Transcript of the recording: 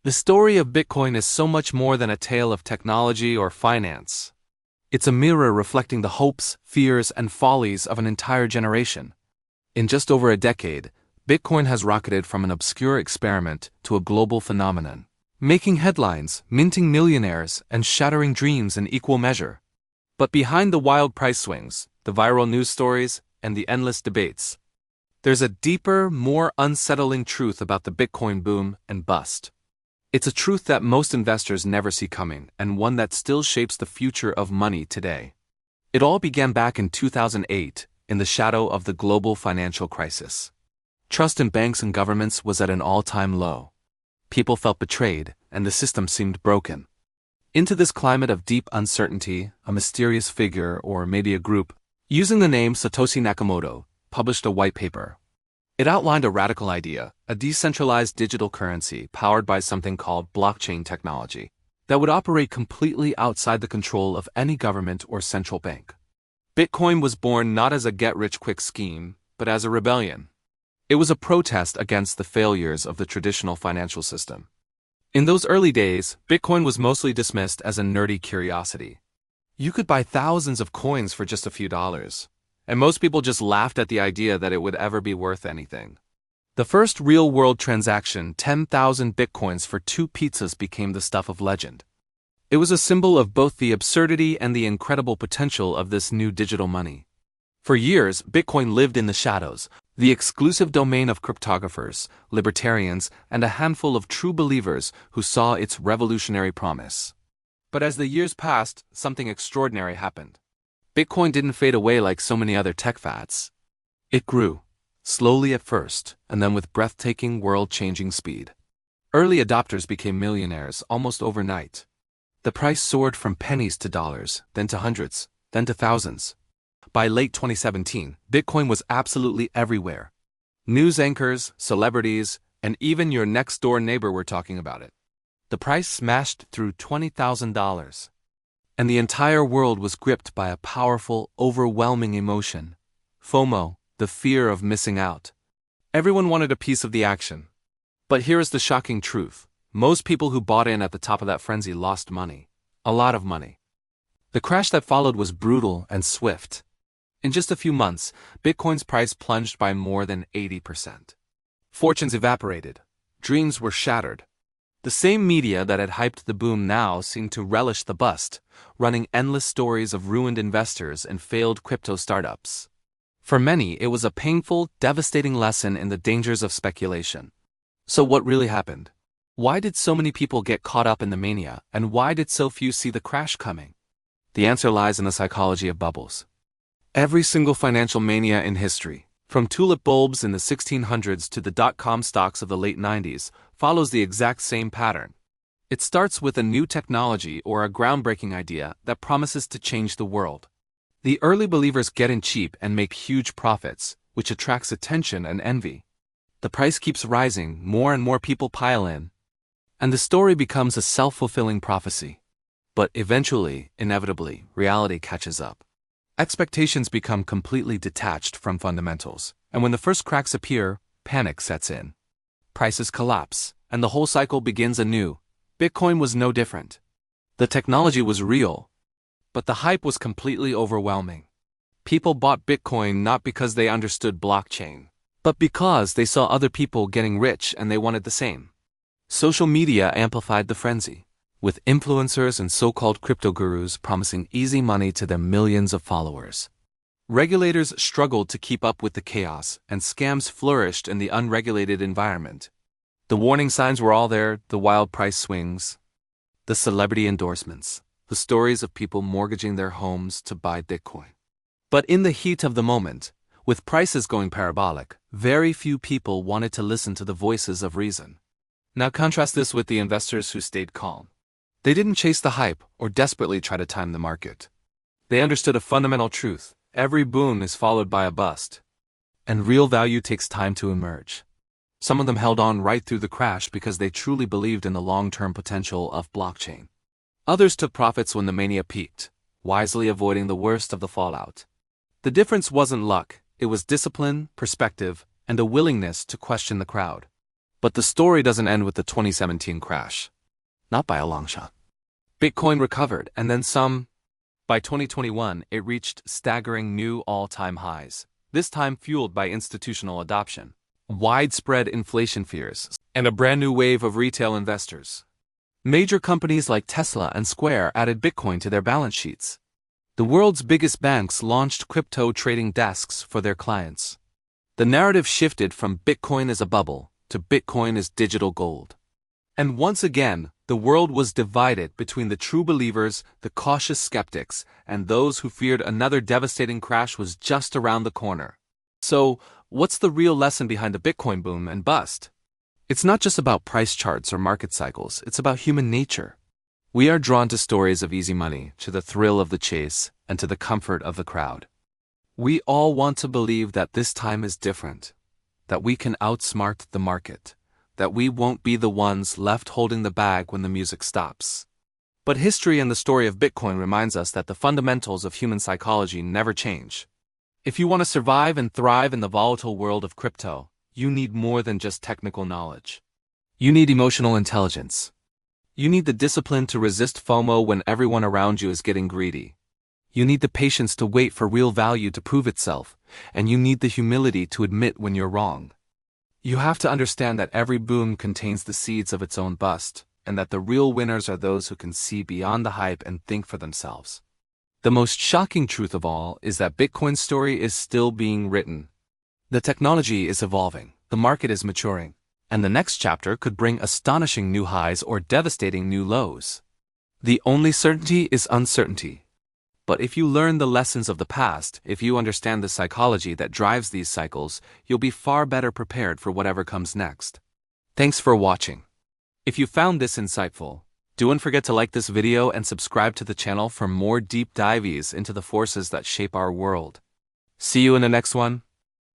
The story of Bitcoin is so much more than a tale of technology or finance. It's a mirror reflecting the hopes, fears, and follies of an entire generation. In just over a decade, Bitcoin has rocketed from an obscure experiment to a global phenomenon, making headlines, minting millionaires, and shattering dreams in equal measure. But behind the wild price swings, the viral news stories, and the endless debates, there's a deeper, more unsettling truth about the Bitcoin boom and bust. It's a truth that most investors never see coming, and one that still shapes the future of money today. It all began back in 2008, in the shadow of the global financial crisis. Trust in banks and governments was at an all-time low. People felt betrayed, and the system seemed broken. Into this climate of deep uncertainty, a mysterious figure, or maybe a group, using the name Satoshi Nakamoto, published a white paper. It outlined a radical idea, a decentralized digital currency powered by something called blockchain technology, that would operate completely outside the control of any government or central bank. Bitcoin was born not as a get-rich-quick scheme, but as a rebellion. It was a protest against the failures of the traditional financial system. In those early days, Bitcoin was mostly dismissed as a nerdy curiosity. You could buy thousands of coins for just a few dollars, and most people just laughed at the idea that it would ever be worth anything. The first real-world transaction, 10,000 bitcoins for 2 pizzas, became the stuff of legend. It was a symbol of both the absurdity and the incredible potential of this new digital money. For years, Bitcoin lived in the shadows, the exclusive domain of cryptographers, libertarians, and a handful of true believers who saw its revolutionary promise. But as the years passed, something extraordinary happened. Bitcoin didn't fade away like so many other tech fads. It grew, slowly at first, and then with breathtaking, world-changing speed. Early adopters became millionaires almost overnight. The price soared from pennies to dollars, then to hundreds, then to thousands. By late 2017, Bitcoin was absolutely everywhere. News anchors, celebrities, and even your next-door neighbor were talking about it. The price smashed through $20,000. And the entire world was gripped by a powerful, overwhelming emotion. FOMO, the fear of missing out. Everyone wanted a piece of the action. But here is the shocking truth. Most people who bought in at the top of that frenzy lost money. A lot of money. The crash that followed was brutal and swift. In just a few months, Bitcoin's price plunged by more than 80%. Fortunes evaporated. Dreams were shattered. The same media that had hyped the boom now seemed to relish the bust, running endless stories of ruined investors and failed crypto startups. For many, it was a painful, devastating lesson in the dangers of speculation. So what really happened? Why did so many people get caught up in the mania, and why did so few see the crash coming? The answer lies in the psychology of bubbles. Every single financial mania in history, from tulip bulbs in the 1600s to the dot-com stocks of the late 90s, follows the exact same pattern. It starts with a new technology or a groundbreaking idea that promises to change the world. The early believers get in cheap and make huge profits, which attracts attention and envy. The price keeps rising, more and more people pile in, and the story becomes a self-fulfilling prophecy. But eventually, inevitably, reality catches up. Expectations become completely detached from fundamentals, and when the first cracks appear, panic sets in. Prices collapse, and the whole cycle begins anew. Bitcoin was no different. The technology was real, but the hype was completely overwhelming. People bought Bitcoin not because they understood blockchain, but because they saw other people getting rich and they wanted the same. Social media amplified the frenzy, with influencers and so-called crypto gurus promising easy money to their millions of followers. Regulators struggled to keep up with the chaos, and scams flourished in the unregulated environment. The warning signs were all there, the wild price swings, the celebrity endorsements, the stories of people mortgaging their homes to buy Bitcoin. But in the heat of the moment, with prices going parabolic, very few people wanted to listen to the voices of reason. Now contrast this with the investors who stayed calm. They didn't chase the hype or desperately try to time the market. They understood a fundamental truth. Every boom is followed by a bust, and real value takes time to emerge. Some of them held on right through the crash because they truly believed in the long-term potential of blockchain. Others took profits when the mania peaked, wisely avoiding the worst of the fallout. The difference wasn't luck, it was discipline, perspective, and a willingness to question the crowd. But the story doesn't end with the 2017 crash. Not by a long shot. Bitcoin recovered, and then some. By 2021, it reached staggering new all-time highs, this time fueled by institutional adoption, widespread inflation fears, and a brand new wave of retail investors. Major companies like Tesla and Square added Bitcoin to their balance sheets. The world's biggest banks launched crypto trading desks for their clients. The narrative shifted from Bitcoin is a bubble to Bitcoin is digital gold. And once again, the world was divided between the true believers, the cautious skeptics, and those who feared another devastating crash was just around the corner. So, what's the real lesson behind the Bitcoin boom and bust? It's not just about price charts or market cycles, it's about human nature. We are drawn to stories of easy money, to the thrill of the chase, and to the comfort of the crowd. We all want to believe that this time is different, that we can outsmart the market, that we won't be the ones left holding the bag when the music stops. But history and the story of Bitcoin reminds us that the fundamentals of human psychology never change. If you want to survive and thrive in the volatile world of crypto, you need more than just technical knowledge. You need emotional intelligence. You need the discipline to resist FOMO when everyone around you is getting greedy. You need the patience to wait for real value to prove itself, and you need the humility to admit when you're wrong. You have to understand that every boom contains the seeds of its own bust, and that the real winners are those who can see beyond the hype and think for themselves. The most shocking truth of all is that Bitcoin's story is still being written. The technology is evolving, the market is maturing, and the next chapter could bring astonishing new highs or devastating new lows. The only certainty is uncertainty. But if you learn the lessons of the past, if you understand the psychology that drives these cycles, you'll be far better prepared for whatever comes next. Thanks for watching. If you found this insightful, don't forget to like this video and subscribe to the channel for more deep dives into the forces that shape our world. See you in the next one.